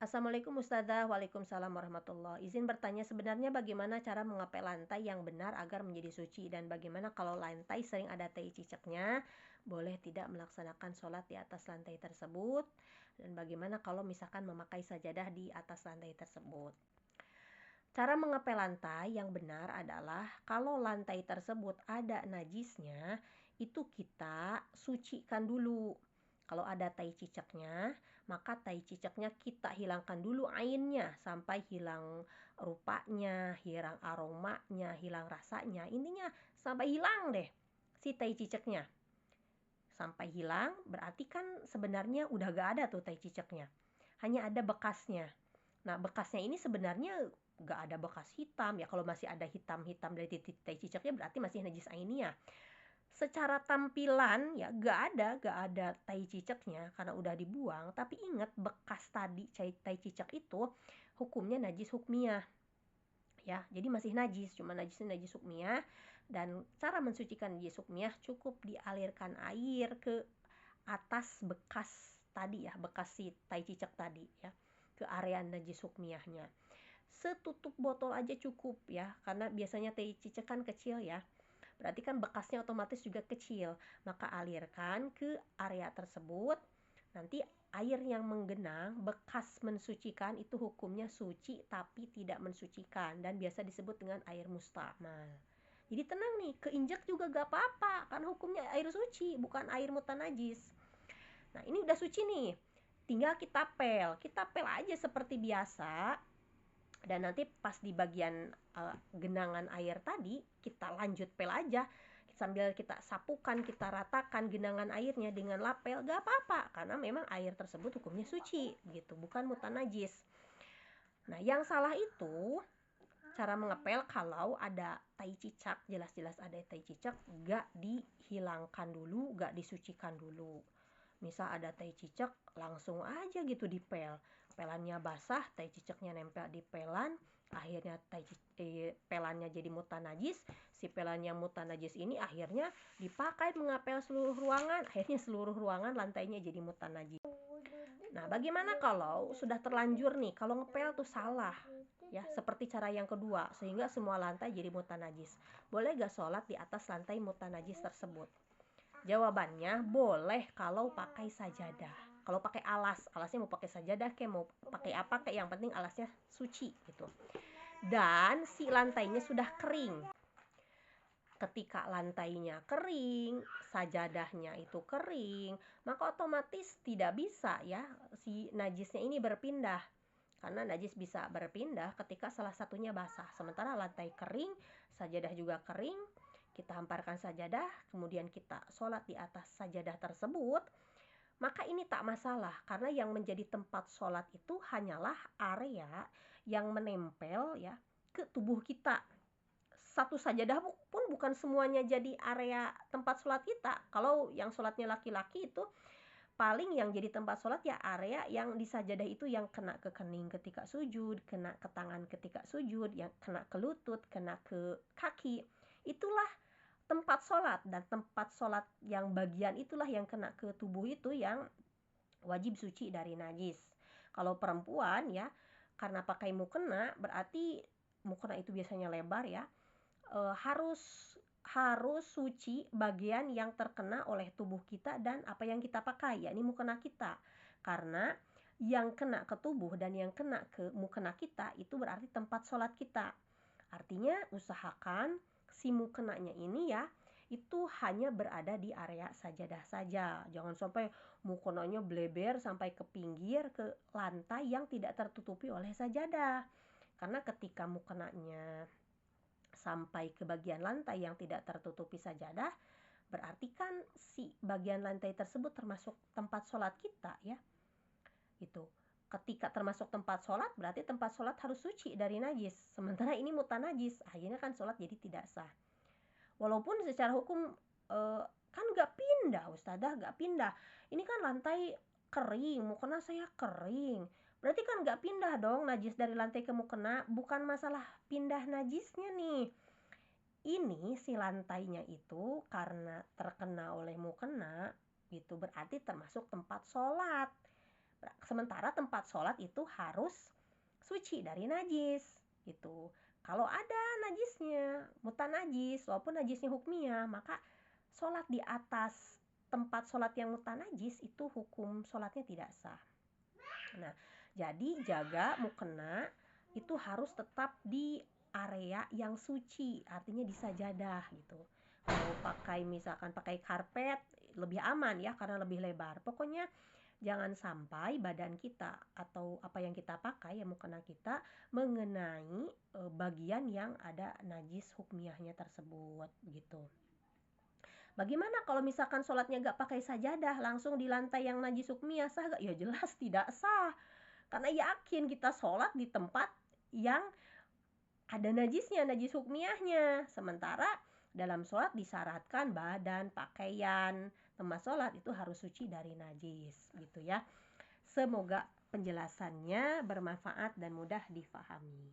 Assalamualaikum Ustazah, Waalaikumsalam warahmatullah. Izin bertanya, sebenarnya bagaimana cara mengepel lantai yang benar agar menjadi suci, dan bagaimana kalau lantai sering ada tai cicaknya, boleh tidak melaksanakan sholat di atas lantai tersebut, dan bagaimana kalau misalkan memakai sajadah di atas lantai tersebut. Cara mengepel lantai yang benar adalah kalau lantai tersebut ada najisnya, itu kita sucikan dulu. Kalau ada tai cicaknya, maka tai cicaknya kita hilangkan dulu ainnya sampai hilang rupanya, hilang aromanya, hilang rasanya. Intinya sampai hilang deh si tai cicaknya. Sampai hilang berarti kan sebenarnya udah gak ada tuh tai cicaknya. Hanya ada bekasnya. Nah, bekasnya ini sebenarnya gak ada bekas hitam ya. Kalau masih ada hitam-hitam dari titik tai cicaknya berarti masih najis ainiyah. Secara tampilan ya gak ada tai cicaknya karena udah dibuang. Tapi ingat, bekas tadi tai cicak itu hukumnya najis hukmiyah ya. Jadi masih najis, cuma najisnya najis hukmiyah. Dan cara mensucikan najis hukmiyah cukup dialirkan air ke atas bekas tadi ya, bekas si tai cicak tadi ya, ke area najis hukmiyahnya. Setutup botol aja cukup ya, karena biasanya tai cicak kan kecil ya, berarti kan bekasnya otomatis juga kecil. Maka alirkan ke area tersebut. Nanti air yang menggenang bekas mensucikan itu hukumnya suci tapi tidak mensucikan, dan biasa disebut dengan air mustamal. Jadi tenang nih, keinjak juga gak apa-apa, kan hukumnya air suci bukan air mutanajis. Nah, ini udah suci nih, tinggal kita pel aja seperti biasa. Dan nanti pas di bagian genangan air tadi kita lanjut pel aja, sambil kita sapukan, kita ratakan genangan airnya dengan lapel, gak apa-apa karena memang air tersebut hukumnya suci gitu, bukan mutanajis. Nah, yang salah itu cara mengepel kalau ada tai cicak, jelas-jelas ada tai cicak, gak dihilangkan dulu, gak disucikan dulu. Misal ada tai cicak, langsung aja gitu dipel. Pelannya basah, tai cicaknya nempel di pelan, akhirnya pelannya jadi mutanajis. Si pelan yang mutanajis ini akhirnya dipakai mengapel seluruh ruangan, akhirnya seluruh ruangan lantainya jadi mutanajis. Nah, bagaimana kalau sudah terlanjur nih, kalau ngepel tuh salah ya, seperti cara yang kedua, sehingga semua lantai jadi mutanajis. Boleh gak sholat di atas lantai mutanajis tersebut? Jawabannya boleh kalau pakai sajadah. Kalau pakai alasnya mau pakai sajadah kayak mau pakai apa kayak, yang penting alasnya suci gitu. Dan si lantainya sudah kering. Ketika lantainya kering, sajadahnya itu kering, maka otomatis tidak bisa ya si najisnya ini berpindah. Karena najis bisa berpindah ketika salah satunya basah. Sementara lantai kering, sajadah juga kering, kita hamparkan sajadah, kemudian kita sholat di atas sajadah tersebut, maka ini tak masalah. Karena yang menjadi tempat sholat itu hanyalah area yang menempel ya ke tubuh kita. Satu sajadah pun bukan semuanya jadi area tempat sholat kita. Kalau yang sholatnya laki-laki itu paling yang jadi tempat sholat ya area yang di sajadah itu, yang kena ke kening ketika sujud, kena ke tangan ketika sujud, yang kena ke lutut, kena ke kaki. Itulah tempat sholat, dan tempat sholat yang bagian itulah yang kena ke tubuh itu yang wajib suci dari najis. Kalau perempuan ya, karena pakai mukena, berarti mukena itu biasanya lebar ya, harus suci bagian yang terkena oleh tubuh kita dan apa yang kita pakai, yakni mukena kita. Karena yang kena ke tubuh dan yang kena ke mukena kita itu berarti tempat sholat kita. Artinya usahakan si mukenanya ini ya itu hanya berada di area sajadah saja. Jangan sampai mukenanya bleber sampai ke pinggir, ke lantai yang tidak tertutupi oleh sajadah. Karena ketika mukenanya sampai ke bagian lantai yang tidak tertutupi sajadah, berarti kan si bagian lantai tersebut termasuk tempat sholat kita ya. Itu. Ketika termasuk tempat sholat, berarti tempat sholat harus suci dari najis. Sementara ini mutanajis, akhirnya kan sholat jadi tidak sah. Walaupun secara hukum kan gak pindah, Ustazah, gak pindah. Ini kan lantai kering, mukena saya kering. Berarti kan gak pindah dong najis dari lantai ke mukena. Bukan masalah pindah najisnya nih. Ini si lantainya itu karena terkena oleh mukena, itu berarti termasuk tempat sholat. Sementara tempat sholat itu harus suci dari najis gitu. Kalau ada najisnya, mutanajis, walaupun najisnya hukmiyah, maka sholat di atas tempat sholat yang mutanajis itu hukum sholatnya tidak sah. Nah, jadi jaga mukena itu harus tetap di area yang suci, artinya di sajadah gitu. Kalau misalkan pakai karpet lebih aman ya karena lebih lebar. Pokoknya jangan sampai badan kita atau apa yang kita pakai ya mukena kita mengenai bagian yang ada najis hukmiyahnya tersebut gitu. Bagaimana kalau misalkan sholatnya gak pakai sajadah, langsung di lantai yang najis hukmiyah, sah gak? Ya jelas tidak sah. Karena yakin kita sholat di tempat yang ada najisnya, najis hukmiyahnya. Sementara dalam sholat disyaratkan badan, pakaian, tempat sholat itu harus suci dari najis gitu ya. Semoga penjelasannya bermanfaat dan mudah difahami.